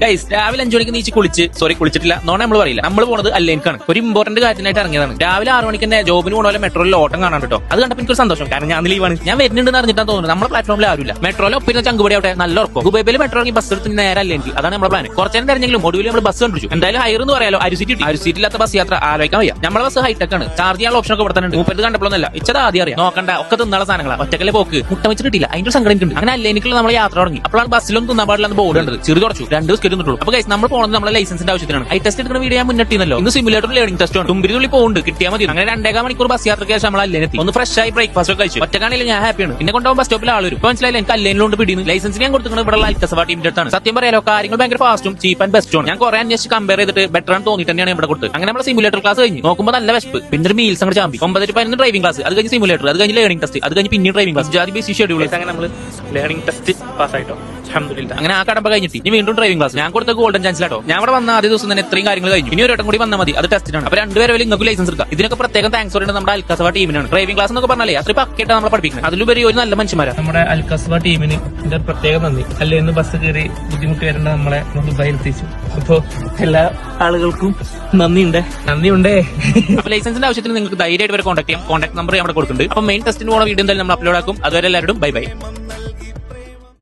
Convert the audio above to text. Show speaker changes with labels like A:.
A: Guys രാവിലെ 5 മണിക്ക് നീച്ച് കുളിച്ചിട്ടില്ല നോണ നമ്മൾ പറയില്ല. നമ്മൾ പോണത് അല്ലേക്കാണ്. ഒരു ഇമ്പോർട്ടന്റ് കാര്യത്തിനായിട്ട് ഇറങ്ങിയതാണ്. രാവിലെ 6 മണിക്ക് തന്നെ ജോബിന് പോണ പോലെ മെട്രോയിൽ ഓട്ടം കാണാൻ കേട്ടോ. അത് കണ്ടപ്പോൾ എനിക്കൊരു സന്തോഷം. കാരണം ഞാൻ ലീവാണ്. ഞാൻ വരുന്നുണ്ടെന്ന് അറിഞ്ഞിട്ടാണ് തോന്നുന്നത്. നമ്മുടെ പ്ലാറ്റ്ഫോമിൽ ആരുമില്ല. മെട്രോയിൽ ഒപ്പിരുന്ന ചങ്കുപടി ആവട്ടെ നല്ല ഉറക്കും. ദുബൈയിൽ മെട്രോ ഇറങ്ങി ബസ് എടുത്ത് നേരെ അല്ലെങ്കിൽ അതാണ് നമ്മുടെ പ്ലാൻ. കുറച്ചേരം തെരഞ്ഞെങ്കിലും ഒടുവിൽ നമ്മൾ ബസ് കണ്ടുപിടിച്ചു. എന്തായാലും ഹയർ എന്ന് പറയാലോ. അരിസീറ്റില്ലാത്ത ബസ് യാത്ര ആലോചിക്കാൻ വയ്യ. നമ്മളെ ബസ് ഹൈടെക് ആണ്. ചാർജ് ചെയ്യാനുള്ള ഓപ്ഷൻ ഒക്കെ കൊടുത്തിട്ടുണ്ട്. മൂപ്പത് കണ്ടപ്പോഴൊന്നല്ല ഇച്ചത് ആദ്യം അറിയാം. നോക്കണ്ട ഒക്കെ തിന്നാളെ സാധനങ്ങളാ. ഒറ്റക്കല്ലേ പോക്ക് മുട്ട വെച്ചിട്ട് കിട്ടില്ല. അതിന്റെ സങ്കടം ഉണ്ട്. അങ്ങനെ അല്ലേനിക്കുള്ള നമ്മൾ യാത്ര തുടങ്ങി. അപ്പോഴാണ് ബസ്സിലൊന്നും തിന്നാൻ പാടില്ലെന്ന് ബോർഡ് ഉണ്ട്. ചെറു കുറച്ചു 2 ദിവസം കിട്ടുന്നുള്ളൂ. അപ്പൊ ഗൈസ് നമ്മൾ പോകുന്നത് നമ്മുടെ ലൈസൻസിന്റെ ആവശ്യത്തിനാണ്. ഐ ടെസ്റ്റ് എടുക്കുന്ന വീഡിയോ ഞാൻ മുന്നിട്ടിന്നല്ലോ. ഇന്ന് സിമുലേറ്റർ ലേണിംഗ് ടെസ്റ്റ് ആണ്. തുമ്പിരി പോകുന്നുണ്ട് കിട്ടിയാൽ മതി. അങ്ങനെ 2.5 മണിക്കൂർ ബസ് യാത്രയ്ക്ക് ശേഷം നമ്മൾ അല്ലേനെത്തി. ഒന്ന് ഫ്രഷ് ആയി ബ്രേക്ക്ഫാസ്റ്റ് ഒക്കെ കഴിച്ചു. ഒറ്റക്കാണെങ്കിൽ ഞാൻ ഹാപ്പിയാണ്. പിന്നെ കൊണ്ടുപോകും ബസ് സ്റ്റോപ്പിൽ ആൾ വരും. ഇപ്പൊ മനസ്സിലായില്ല എനിക്ക് അല്ലേനിലോണ്ട് പിടിയുന്നു. ലൈസൻസിന് ഞാൻ കൊടുക്കുന്നത് ഇവിടെ അൽക്കസവ ടീമിന്റെ അടുത്താണ്. സത്യം പറയാലോ കാര്യങ്ങൾ ഭയങ്കര ഫാസ്റ്റും ചീപ്പ് ആൻഡ് ബെസ്റ്റും. ഞാൻ കുറെ അന്വേഷിച്ച് കമ്പയർ ചെയ്തിട്ട് ബെറ്റർ ആണ് തോന്നിട്ട് തന്നെയാണ് ഇവിടെ കൊടുത്തത്. അങ്ങനെ നമ്മൾ സിമുലേറ്റർ ക്ലാസ് കഴിഞ്ഞു. നോക്കുമ്പോൾ നല്ല വിശപ്പ്. പിന്നെ ഒരു മീൽസ് അങ്ങോട്ട് ചാമ്പി. 9-11 ഡ്രൈവിംഗ് ക്ലാസ്. അത് കഴിഞ്ഞ് സിമുലേറ്റർ. അത് കഴിഞ്ഞ് ലേണിംഗ് ടെസ്റ്റ്. അത് കഴിഞ്ഞ് പിന്നെ ഡ്രൈവിംഗ് ക്ലാസ്. ജാതി ബേസിക് ഷെഡ്യൂൾ. അങ്ങനെ നമ്മൾ ലേണിംഗ് ടെസ്റ്റ് പാസ്സായിട്ടോ. അൽഹംദുലില്ലാഹ്. അങ്ങനെ ആ കടമ്പ കഴിഞ്ഞിട്ട് ഇനി വീണ്ടും ഡ്രൈവിംഗ് ക്ലാസ്. ഞാൻ കൊടുത്ത ഗോൾഡൻ ചാൻസിലാട്ടോ. ഞാൻ ഇവിടെ വന്ന ആദ്യ ദിവസം തന്നെ ഇത്രയും കാര്യങ്ങൾ കഴിഞ്ഞു. ഇനി ഒരു വട്ടം കൂടി വന്നാൽ മതി. അത് ടെസ്റ്റിനാണ്. അപ്പൊ 2 പേരെ നിങ്ങൾക്ക് ലൈസൻസ് എടുക്കാം. ഇതിനൊക്കെ പ്രത്യേകം താങ്ക്സ് പറയുന്നത് നമ്മുടെ അൽക്കസവ ടീമിനാണ്. ഡ്രൈവിംഗ് ക്ലാസ് എന്നൊക്കെ പറഞ്ഞാലേ അത്ര പക്കയായിട്ട് നമ്മളെ പഠിപ്പിക്കുന്നത്. അതിലുപരി ഒരു നല്ല മനുഷ്യന്മാരാണ് നമ്മുടെ അൽക്കസവ ടീമിന്. ഇതിന്റെ പ്രത്യേകം നന്ദി. അല്ലേന്ന് ബസ് കയറി ബുദ്ധിമുട്ട് വരേണ്ട നമ്മളെ ദുബായിൽ എത്തിച്ചു. അപ്പൊ എല്ലാ ആളുകൾക്കും നന്ദിയുണ്ട്. അപ്പൊ ലൈസൻസിന്റെ ആവശ്യത്തിന് നിങ്ങൾക്ക് ധൈര്യമായിട്ട് വരെ കോൺടാക്ട് ചെയ്യാം. കോൺടാക്ട് നമ്പർ നമ്മുടെ കൊടുക്കുന്നുണ്ട്. അപ്പൊ മെയിൻ ടെസ്റ്റിന് പോകുന്ന വീഡിയോ എന്തായാലും നമ്മൾ അപ്ലോഡ് ആക്കും. അതുവരെ എല്ലാവരും ബൈ.